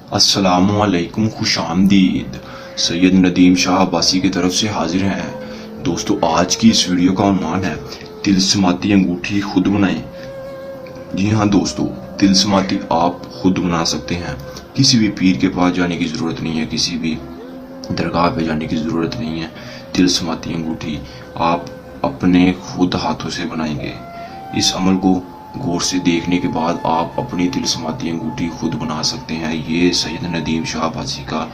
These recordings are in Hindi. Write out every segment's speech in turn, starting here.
अस्सलामुअलैकुम, खुश आमदीद। सैयद नदीम शाह अब्बासी की तरफ से हाजिर हैं। दोस्तों, आज की इस वीडियो का उन्वान है तिलस्माती अंगूठी खुद बनाएं। जी हाँ दोस्तों, तिलस्माती आप खुद बना सकते हैं। किसी भी पीर के पास जाने की ज़रूरत नहीं है, किसी भी दरगाह पे जाने की ज़रूरत नहीं है। तिलस्माती अंगूठी आप अपने खुद हाथों से बनाएंगे। इस अमल को गौर से देखने के बाद आप अपनी तिलस्माती अंगूठी खुद बना सकते हैं। ये सैयद नदीम शाह अब्बासी का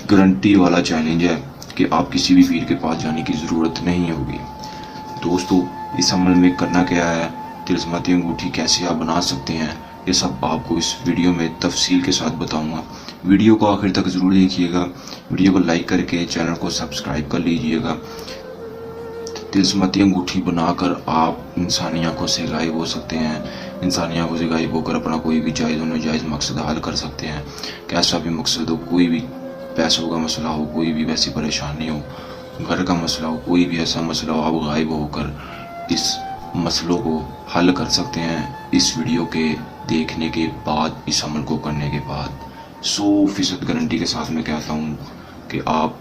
गारंटी वाला चैलेंज है कि आप किसी भी पीर के पास जाने की ज़रूरत नहीं होगी। दोस्तों, इस अमल में करना क्या है, तिलस्माती अंगूठी कैसे आप बना सकते हैं, ये सब आपको इस वीडियो में तफसील के साथ बताऊंगा। वीडियो को आखिर तक ज़रूर देखिएगा। वीडियो को लाइक करके चैनल को सब्सक्राइब कर लीजिएगा। तिलस्माती अंगूठी बनाकर आप इंसानी आंखों से गायब हो सकते हैं। इंसानी आंखों से गायब होकर अपना कोई भी जायज़ और नाजायज़ मकसद हल कर सकते हैं। कैसा भी मकसद हो, कोई भी पैसों का मसला हो, कोई भी वैसी परेशानी हो, घर का मसला हो, कोई भी ऐसा मसला हो, आप गायब होकर इस मसलों को हल कर सकते हैं। इस वीडियो के देखने के बाद, इस अमल को करने के बाद 100% गारंटी के साथ मैं कहता हूँ कि आप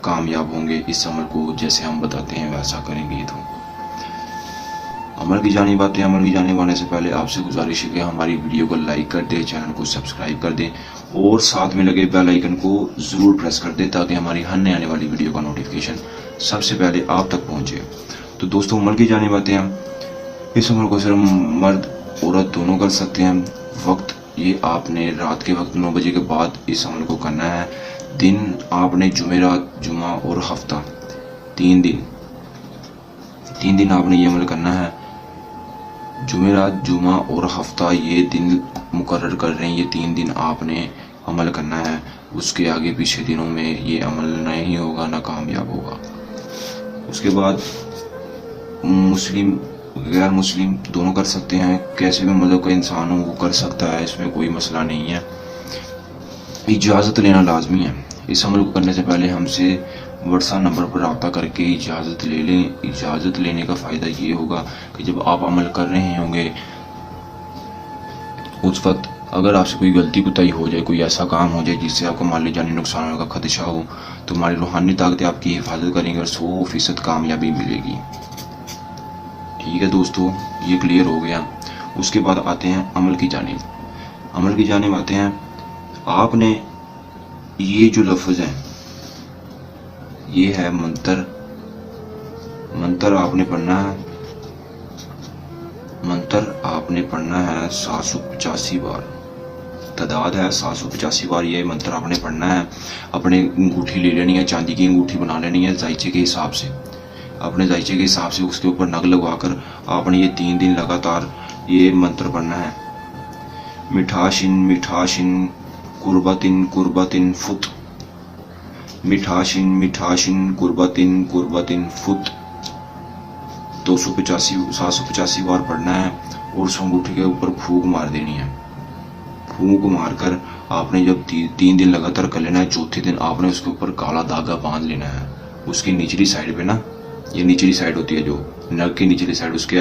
कामयाब होंगे। इस अमल को जैसे हम बताते हैं वैसा करेंगे तो अमल की जानिब आते हैं। अमल की जानिब आने से पहले आपसे गुजारिश है कि हमारी वीडियो को लाइक कर दें, चैनल को सब्सक्राइब कर दें और साथ में लगे बेल आइकन को ज़रूर प्रेस कर दें ताकि हमारी हर नए आने वाली वीडियो का नोटिफिकेशन सबसे पहले आप तक पहुँचे। तो दोस्तों, अमल की जानिब आते हैं। इस अमल को सिर्फ मर्द औरत दोनों कर सकते हैं। वक्त ये आपने रात के वक्त 9 बजे के बाद इस अमल को करना है। दिन आपने जुमेरात, जुमा और हफ्ता 3 दिन आपने ये अमल करना है। जुमेरात, जुमा और हफ्ता ये दिन मुकर्रर कर रहे हैं। ये 3 दिन आपने अमल करना है। उसके आगे पीछे दिनों में ये अमल नहीं होगा, ना कामयाब होगा। उसके बाद मुस्लिम गैर मुस्लिम दोनों कर सकते हैं। कैसे भी मज़हब का इंसान हो वो कर सकता है, इसमें कोई मसला नहीं है। इजाज़त लेना लाजमी है। इस अमल को करने से पहले हमसे व्हाट्सएप नंबर पर रब्ता करके इजाज़त ले लें। इजाज़त लेने का फ़ायदा ये होगा कि जब आप अमल कर रहे होंगे उस वक्त अगर आपसे कोई गलती कोताही हो जाए, कोई ऐसा काम हो जाए जिससे आपको माली जानी नुकसान होने का खदशा हो, तो हमारी रूहानी ताकतें आपकी हिफाजत करेंगे और 100% कामयाबी मिलेगी। ठीक है दोस्तों, ये क्लियर हो गया। उसके बाद आते हैं अमल की जानिब। अमल की जानिब आते हैं। आपने ये जो लफ्ज़ है ये है मंतर। मंतर आपने पढ़ना है। मंतर आपने पढ़ना है 785 बार। तादाद है 785 बार। ये मंत्र आपने पढ़ना है। अपने अंगूठी ले लेनी है, चांदी की अंगूठी बना लेनी है जायचे के हिसाब से। अपने जायचे के हिसाब से उसके ऊपर नग लगवाकर आपने ये 3 दिन लगातार ये मंत्र पढ़ना है। मिठाशिन मिठाशिन कुर्बतिन कुर्बतिन फुत। मिठाशिन मिठाशिन कुर्बतिन कुर्बतिन फुत 785 बार पढ़ना है और उस अंगूठी के ऊपर फूंक मार देनी है। फूंक मारकर आपने जब 3 दिन लगातार कर लेना है, चौथे दिन आपने उसके ऊपर काला धागा बांध लेना है। उसकी निचली साइड पे ना, ये निचली साइड होती है जो नग की निचली साइड, उसके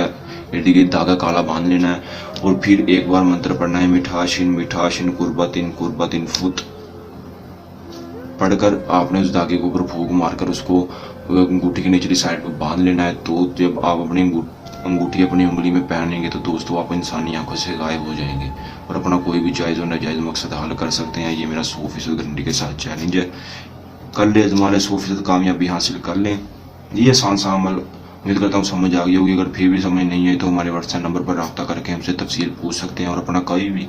इर्द गिर्द धागा काला बांध लेना है और फिर एक बार मंत्र पढ़ना है मिठाशिन मिठाशिन कुर्बतिन कुर्बतिन फुत। पढ़कर आपने उस धागे के ऊपर फूंक मारकर उसको अंगूठी की निचली साइड पर बांध लेना है। तो जब आप अपनी अंगूठी अपनी उंगली में पहनेंगे तो दोस्तों आप इंसानी आंखों से गायब हो जाएंगे और अपना कोई भी जायज़ और नाजायज़ मकसद हल कर सकते हैं। ये मेरा 100% गारंटी के साथ चैलेंज है। कर ले, हमारे 100% कामयाबी हासिल कर लें। ये आसान सा अमल, उम्मीद करता हूँ समझ आ गई होगी। अगर फिर भी समझ नहीं है तो हमारे व्हाट्सएप नंबर पर रब्ता करके हमसे तफसील पूछ सकते हैं और अपना कोई भी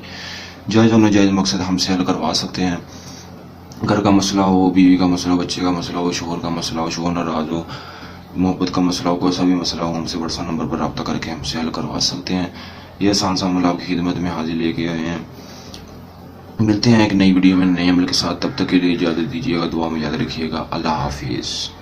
जायज़ और नाजायज़ मकसद हमसे हल करवा सकते हैं। घर का मसला हो, बीवी का मसला हो, बच्चे का मसला हो, शोहर का मसला हो, शोहर नाराज़ हो, मोहब्बत का मसला हो, कोई सा भी मसला हो, हमसे व्हाट्सएप नंबर पर रब्ता करके हमसे हल करवा सकते हैं। ये आसान सा अमल आपकी खिदमत में हाजिर लेके आए हैं। मिलते हैं एक नई वीडियो में नए अमल के साथ। तब तक के लिए इजाज़त दीजिएगा। दुआ में याद रखिएगा। अल्लाह हाफिज़।